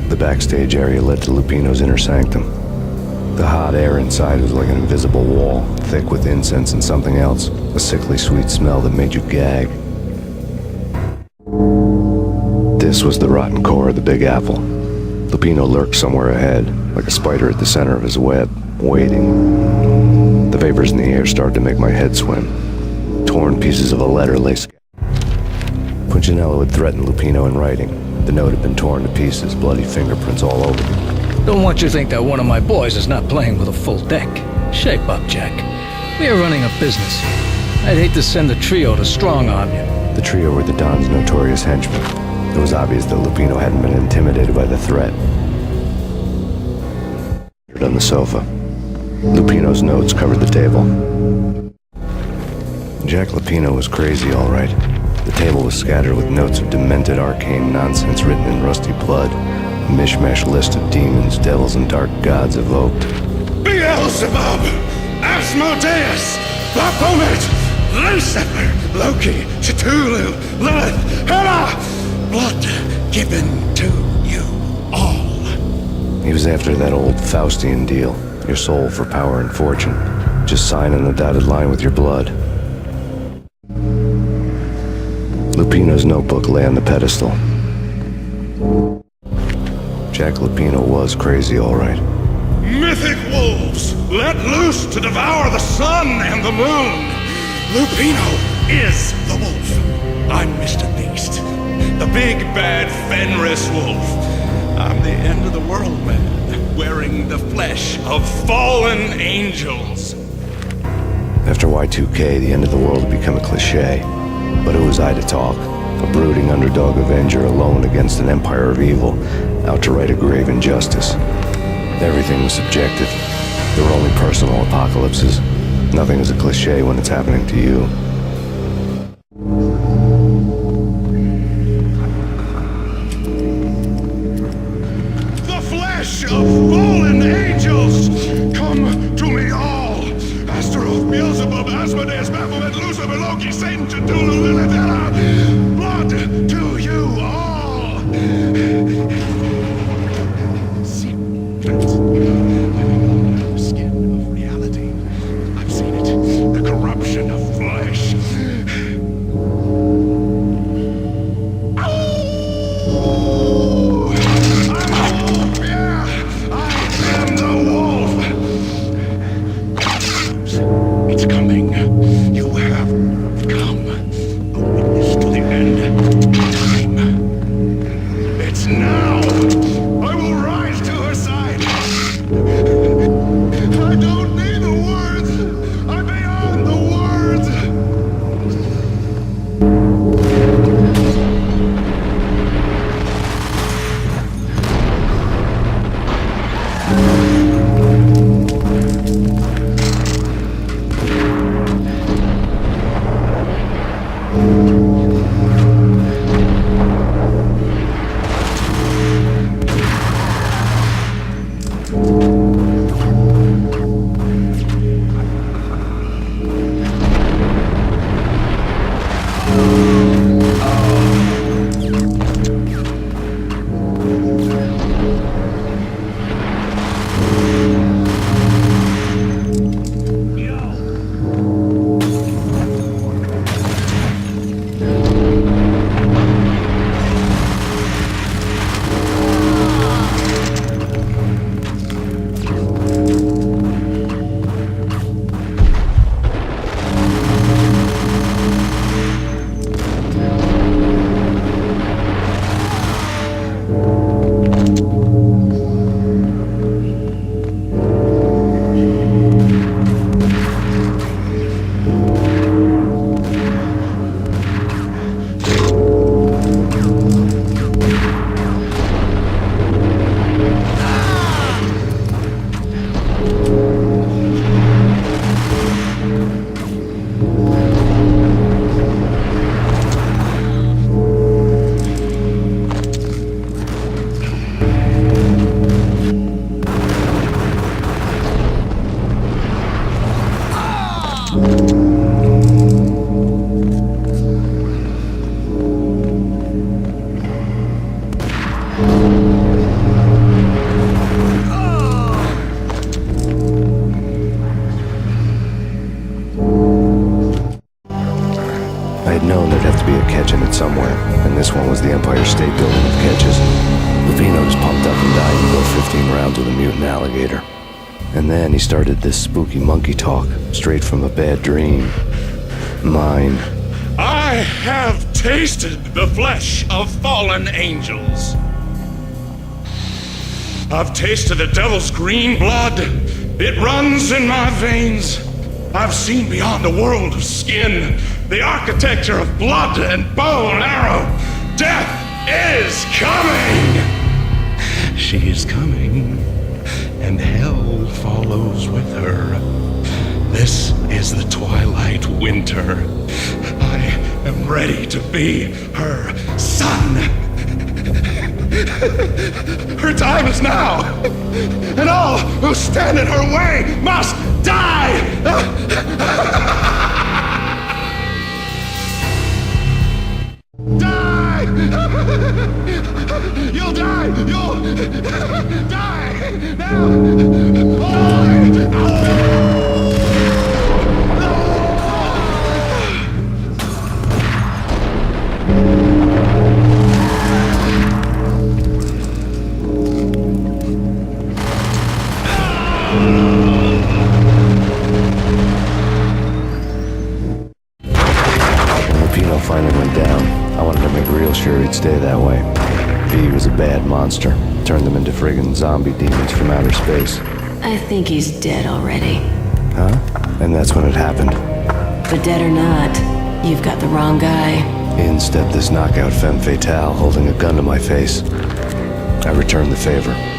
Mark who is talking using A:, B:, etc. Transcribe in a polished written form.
A: The backstage area led to Lupino's inner sanctum. The hot air inside was like an invisible wall, thick with incense and something else, a sickly sweet smell that made you gag. This was the rotten core of the Big Apple. Lupino lurked somewhere ahead, like a spider at the center of his web, waiting. The vapors in the air started to make my head swim. Torn pieces of a letter lay scattered. Punchinello had threatened Lupino in writing. The note had been torn to pieces, bloody fingerprints all over it.
B: Don't want you to think that one of my boys is not playing with a full deck. Shape up, Jack. We are running a business. I'd hate to send the trio to strong-arm you.
A: The trio were the Don's notorious henchmen. It was obvious that Lupino hadn't been intimidated by the threat. On the sofa. Lupino's notes covered the table. Jack Lupino was crazy, all right. The table was scattered with notes of demented arcane nonsense written in rusty blood. A mishmash list of demons, devils, and dark gods evoked.
C: Beelzebub! Asmodeus! Baphomet! Lucifer! Loki! Cthulhu! Lilith! Hela! Blood given to you all.
A: He was after that old Faustian deal. Your soul for power and fortune. Just sign on the dotted line with your blood. Lupino's notebook lay on the pedestal. Jack Lupino was crazy, all right.
C: Mythic wolves, let loose to devour the sun and the moon. Lupino is the wolf. I'm Mr. Beast, the big bad Fenris wolf. I'm the end of the world man, wearing the flesh of fallen angels.
A: After Y2K, the end of the world had become a cliche. But who was I to talk? A brooding underdog avenger alone against an empire of evil, out to right a grave injustice. Everything was subjective. There were only personal apocalypses. Nothing is a cliche when it's happening to you.
C: The flesh of fallen angels, come to me all. Astaroth, Beelzebub, Asmodeus, Baphomet, Lucifer, Loki, Satan, Cthulhu, Lilith, Hela. Blood to you all. Secrets. The skin of reality. I've seen it. The corruption of flesh.
A: somewhere, and this one was the Empire State Building of catches. Lupino just pumped up and died and go 15 rounds with a mutant alligator. And then he started this spooky monkey talk, straight from a bad dream. Mine.
C: I have tasted the flesh of fallen angels. I've tasted the devil's green blood. It runs in my veins. I've seen beyond the world of skin, the architecture of blood and bow and arrow. Death is coming! She is coming, and hell follows with her. This is the twilight winter. I am ready to be her son. Her time is now, and all who stand in her way must die! Die! You'll die! You'll die! Now!
A: Finally went down. I wanted to make real sure he'd stay that way. V was a bad monster. Turned them into friggin' zombie demons from outer space.
D: I think he's dead already.
A: Huh? And that's when it happened.
D: But dead or not, you've got the wrong guy.
A: In stepped this knockout femme fatale holding a gun to my face. I returned the favor.